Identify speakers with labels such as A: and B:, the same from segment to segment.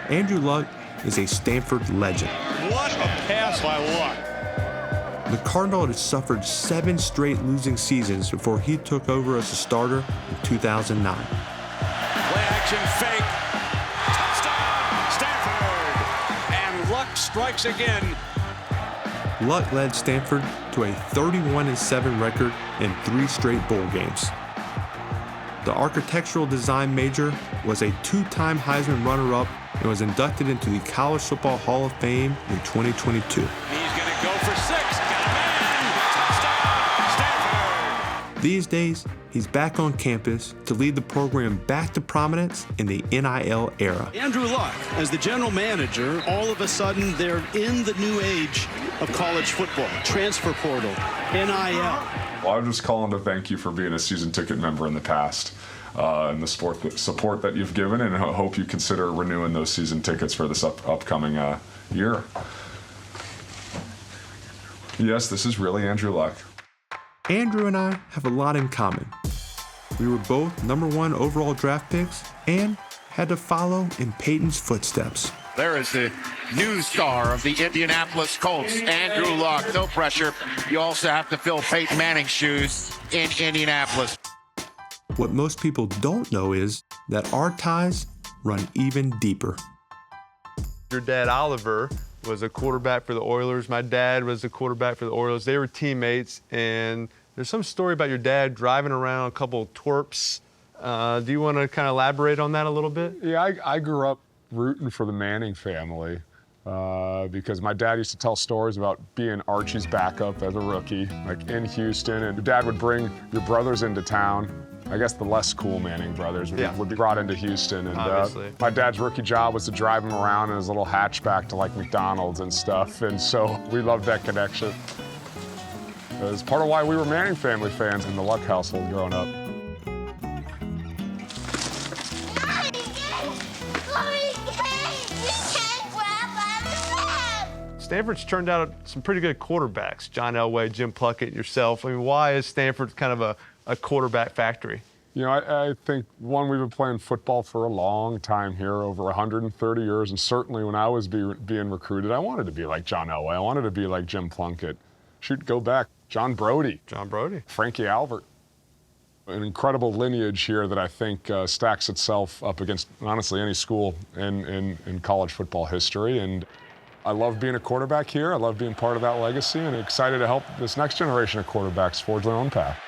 A: Andrew Luck is a Stanford legend.
B: What a pass by Luck.
A: The Cardinal had suffered 7 straight losing seasons before he took over as a starter in 2009.
B: Play action fake. Touchdown, Stanford. And Luck strikes again.
A: Luck led Stanford to a 31-7 record in 3 straight bowl games. The architectural design major was a 2-time Heisman runner-up and was inducted into the College Football Hall of Fame in 2022.
B: He's going to go for 6. Got a man. Touchdown, Stanford.
A: These days, he's back on campus to lead the program back to prominence in the NIL era.
C: Andrew Luck, as the general manager, all of a sudden they're in the new age of college football, transfer portal, NIL.
D: Well, I'm just calling to thank you for being a season ticket member in the past and the support that you've given, and I hope you consider renewing those season tickets for this upcoming year. Yes, this is really Andrew Luck.
A: Andrew and I have a lot in common. We were both #1 overall draft picks and had to follow in Peyton's footsteps.
E: There is the new star of the Indianapolis Colts, Andrew Luck. No pressure. You also have to fill Peyton Manning's shoes in Indianapolis.
A: What most people don't know is that our ties run even deeper.
F: Your dad, Oliver, was a quarterback for the Oilers. My dad was a quarterback for the Orioles. They were teammates, and there's some story about your dad driving around a couple of twerps. Do you want to kind of elaborate on that a little bit?
D: Yeah, I grew up rooting for the Manning family because my dad used to tell stories about being Archie's backup as a rookie, like in Houston, and your dad would bring your brothers into town. I guess the less cool Manning brothers would be brought into Houston, and my dad's rookie job was to drive him around in his little hatchback to like McDonald's and stuff, and so we loved that connection. It was part of why we were Manning family fans in the Luck household growing up.
F: Stanford's turned out some pretty good quarterbacks. John Elway, Jim Plunkett, yourself. I mean, why is Stanford kind of a quarterback factory?
D: You know, I think, one, we've been playing football for a long time here, over 130 years, and certainly when I was being recruited, I wanted to be like John Elway. I wanted to be like Jim Plunkett. Shoot, go back. John Brody. Frankie Albert. An incredible lineage here that I think stacks itself up against, honestly, any school in college football history. And I love being a quarterback here. I love being part of that legacy, and excited to help this next generation of quarterbacks forge their own path.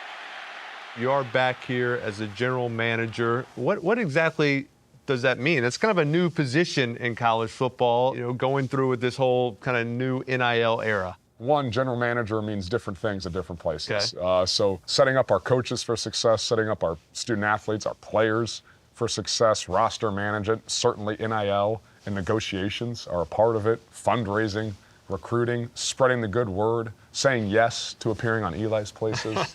F: You are back here as a general manager. What exactly does that mean? It's kind of a new position in college football, you know, going through with this whole kind of new NIL era.
D: One, general manager means different things at different places.
F: Okay.
D: So setting up our coaches for success, setting up our student athletes, our players for success, roster management, certainly NIL and negotiations are a part of it, fundraising, recruiting, spreading the good word, saying yes to appearing on Eli's Places.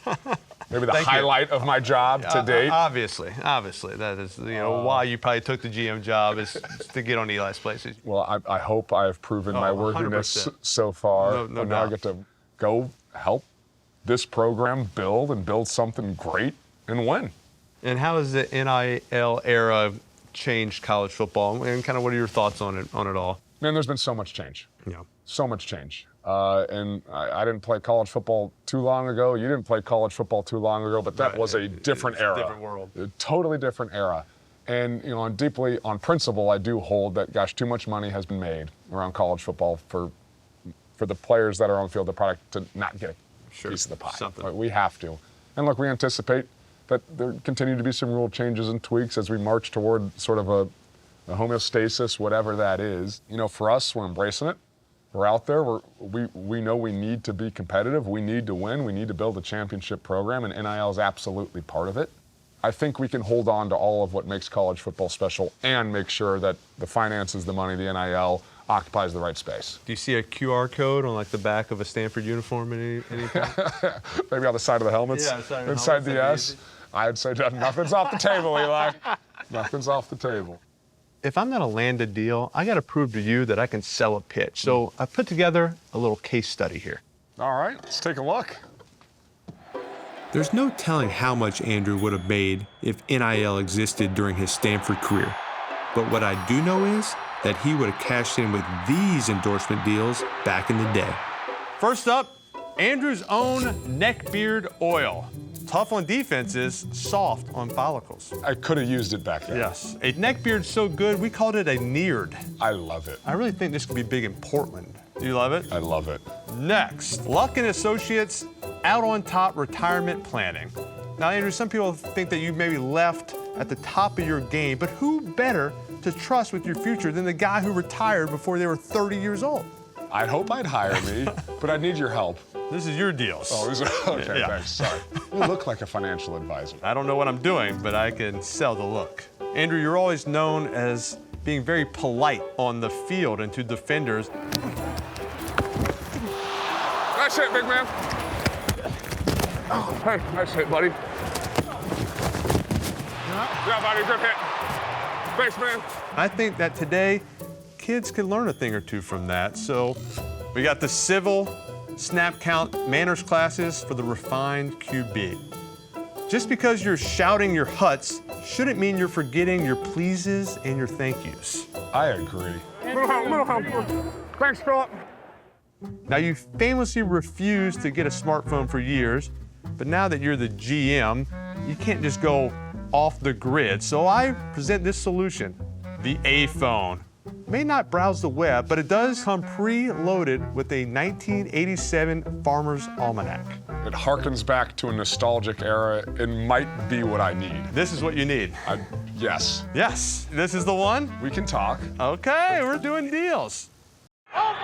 D: Maybe the highlight of my job to date.
F: Obviously. That is, you know, why you probably took the GM job is to get on Eli's Places.
D: Well, I hope I have proven my worthiness
F: 100%.
D: So far.
F: No
D: now
F: doubt.
D: I get to go help this program build something great and win.
F: And how has the NIL era changed college football? And kind of what are your thoughts on it all?
D: Man, there's been so much change.
F: Yeah.
D: So much change. And I didn't play college football too long ago. You didn't play college football too long ago, but that was a different era.
F: Different world.
D: A totally different era. And, you know, deeply on principle, I do hold that, gosh, too much money has been made around college football for the players that are on the field, the product, to not get a piece of the pie.
F: Something.
D: Right? We have to. And look, we anticipate that there continue to be some rule changes and tweaks as we march toward sort of a homeostasis, whatever that is. You know, for us, we're embracing it. We're out there. We know we need to be competitive. We need to win. We need to build a championship program, and NIL is absolutely part of it. I think we can hold on to all of what makes college football special and make sure that the finances, the money, the NIL occupies the right space.
F: Do you see a QR code on like the back of a Stanford uniform at any time?
D: Maybe on the side of the helmets?
F: Yeah,
D: inside the S? I'd say nothing's off the table, Eli. Nothing's off the table.
F: If I'm going to land a deal, I got to prove to you that I can sell a pitch. So I put together a little case study here.
D: All right, let's take a look.
A: There's no telling how much Andrew would have made if NIL existed during his Stanford career. But what I do know is that he would have cashed in with these endorsement deals back in the day.
F: First up, Andrew's own neckbeard oil. Tough on defenses, soft on follicles.
D: I could have used it back then.
F: Yes, a neckbeard so good, we called it a neared.
D: I love it.
F: I really think this could be big in Portland. Do you love it?
D: I love it.
F: Next, Luck and Associates out on top retirement planning. Now, Andrew, some people think that you maybe left at the top of your game, but who better to trust with your future than the guy who retired before they were 30 years old?
D: I'd hope I'd hire me, but I'd need your help.
F: This is your deals.
D: Oh, is it? Okay,
F: Yeah.
D: thanks. Sorry. You look like a financial advisor.
F: I don't know what I'm doing, but I can sell the look. Andrew, you're always known as being very polite on the field and to defenders.
D: Nice hit, big man. Oh, hey, nice hit, buddy. Yeah, buddy, good hit. Thanks, man.
F: I think that today, kids can learn a thing or two from that. So we got the civil, snap count, manners classes for the refined QB. Just because you're shouting your huts shouldn't mean you're forgetting your pleases and your thank yous.
D: I agree. Little help. Thanks, Philip.
F: Now, you famously refused to get a smartphone for years, but now that you're the GM, you can't just go off the grid. So I present this solution, the A-phone. It may not browse the web, but it does come pre-loaded with a 1987 Farmer's Almanac.
D: It harkens back to a nostalgic era. It might be what I need.
F: This is what you need.
D: Yes.
F: Yes, this is the one?
D: We can talk.
F: Okay, we're doing deals.
B: Oh,